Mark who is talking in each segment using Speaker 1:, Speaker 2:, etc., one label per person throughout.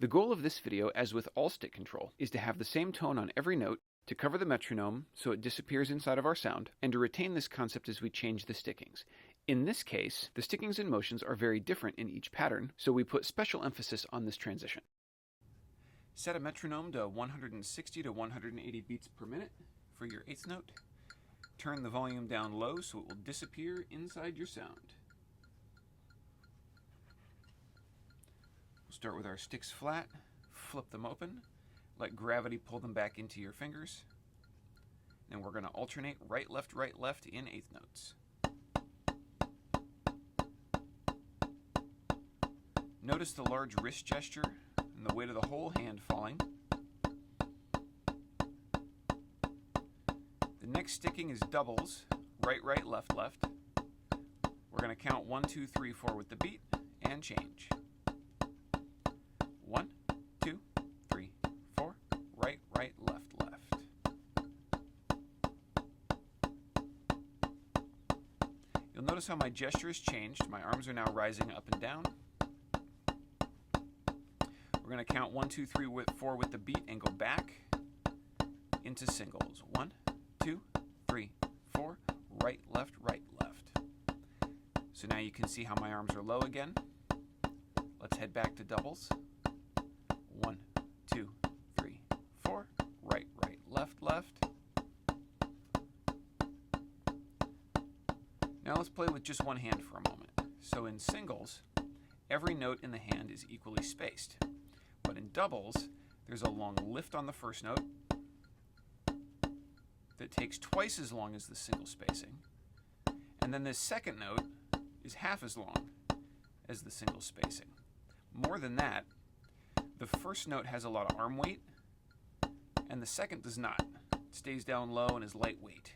Speaker 1: The goal of this video, as with all stick control, is to have the same tone on every note, to cover the metronome so it disappears inside of our sound, and to retain this concept as we change the stickings. In this case, the stickings and motions are very different in each pattern, so we put special emphasis on this transition. Set a metronome to 160 to 180 beats per minute for your eighth note. Turn the volume down low so it will disappear inside your sound. We'll start with our sticks flat, flip them open, let gravity pull them back into your fingers. Then we're going to alternate right, left in eighth notes. Notice the large wrist gesture and the weight of the whole hand falling. The next sticking is doubles, right, left. We're going to count 1, 2, 3, 4 with the beat and change. 1, 2, 3, 4, right, left. You'll notice how my gesture has changed. My arms are now rising up and down. We're going to count 1, 2, 3, 4 with the beat and go back into singles. 1, 2, 3, 4, right, left. So now you can see how my arms are low again. Let's head back to doubles. 1, 2, 3, 4, right, left. Now let's play with just one hand for a moment. So in singles, every note in the hand is equally spaced. But in doubles, there's a long lift on the first note that takes twice as long as the single spacing. And then this second note is half as long as the single spacing. More than that, the first note has a lot of arm weight, and the second does not. It stays down low and is lightweight.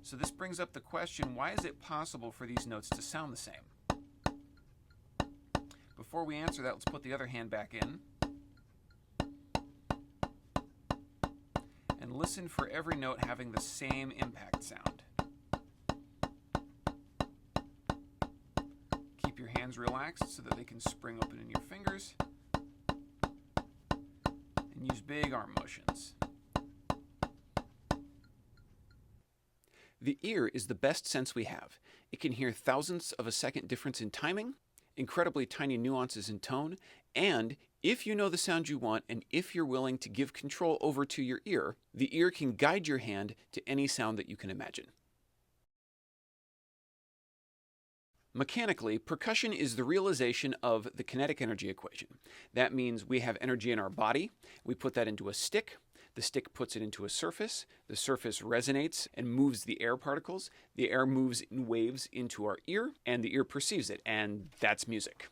Speaker 1: So this brings up the question, why is it possible for these notes to sound the same? Before we answer that, let's put the other hand back in and listen for every note having the same impact sound. Keep your hands relaxed so that they can spring open in your fingers, and use big arm motions. The ear is the best sense we have. It can hear thousandths of a second difference in timing, incredibly tiny nuances in tone, and if you know the sound you want and if you're willing to give control over to your ear, the ear can guide your hand to any sound that you can imagine. Mechanically, percussion is the realization of the kinetic energy equation. That means we have energy in our body, we put that into a stick, the stick puts it into a surface, the surface resonates and moves the air particles, the air moves in waves into our ear, and the ear perceives it, and that's music.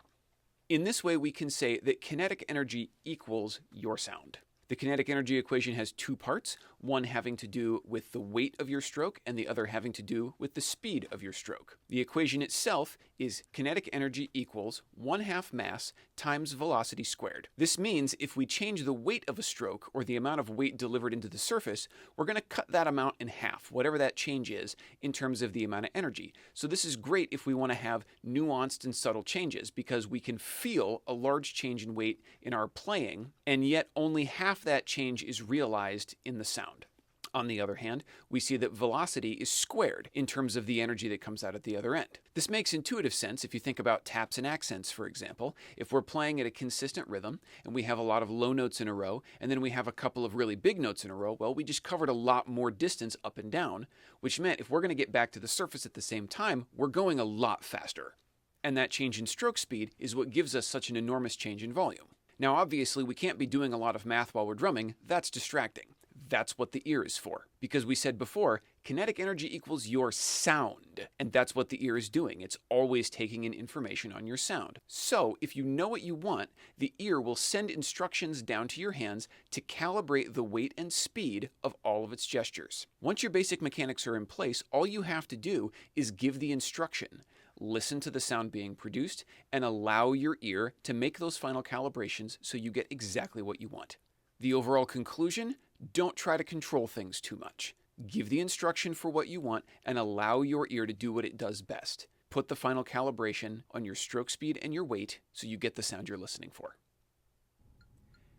Speaker 1: In this way, we can say that kinetic energy equals your sound. The kinetic energy equation has two parts, one having to do with the weight of your stroke and the other having to do with the speed of your stroke. The equation itself is kinetic energy equals 1/2 mass times velocity squared. This means if we change the weight of a stroke or the amount of weight delivered into the surface, we're going to cut that amount in half, whatever that change is, in terms of the amount of energy. So this is great if we want to have nuanced and subtle changes because we can feel a large change in weight in our playing, and yet only half that change is realized in the sound. On the other hand, we see that velocity is squared in terms of the energy that comes out at the other end. This makes intuitive sense if you think about taps and accents, for example. If we're playing at a consistent rhythm and we have a lot of low notes in a row and then we have a couple of really big notes in a row, well, we just covered a lot more distance up and down, which meant if we're going to get back to the surface at the same time, we're going a lot faster. And that change in stroke speed is what gives us such an enormous change in volume. Now, obviously, we can't be doing a lot of math while we're drumming. That's distracting. That's what the ear is for. Because we said before, kinetic energy equals your sound. And that's what the ear is doing. It's always taking in information on your sound. So, if you know what you want, the ear will send instructions down to your hands to calibrate the weight and speed of all of its gestures. Once your basic mechanics are in place, all you have to do is give the instruction. Listen to the sound being produced, and allow your ear to make those final calibrations so you get exactly what you want. The overall conclusion, don't try to control things too much. Give the instruction for what you want and allow your ear to do what it does best. Put the final calibration on your stroke speed and your weight so you get the sound you're listening for.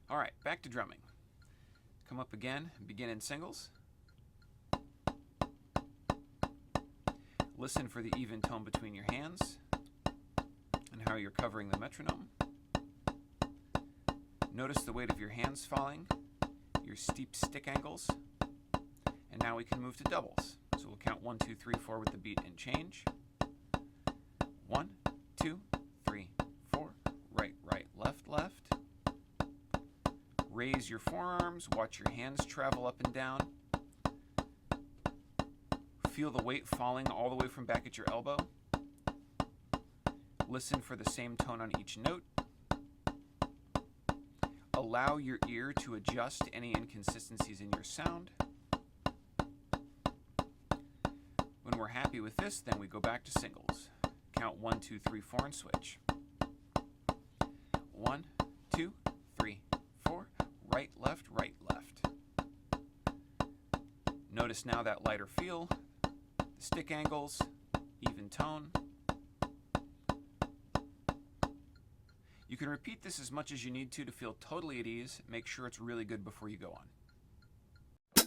Speaker 1: All right, back to drumming. Come up again and begin in singles. Listen for the even tone between your hands and how you're covering the metronome. Notice the weight of your hands falling, your steep stick angles, and now we can move to doubles. So we'll count 1, 2, 3, 4 with the beat and change. 1, 2, 3, 4, right, right, left, left. Raise your forearms, watch your hands travel up and down. Feel the weight falling all the way from back at your elbow. Listen for the same tone on each note. Allow your ear to adjust any inconsistencies in your sound. When we're happy with this, then we go back to singles. Count 1, 2, 3, 4 and switch. 1, 2, 3, 4, right, left, right, left. Notice now that lighter feel, the stick angles, even tone. You can repeat this as much as you need to feel totally at ease. Make sure it's really good before you go on.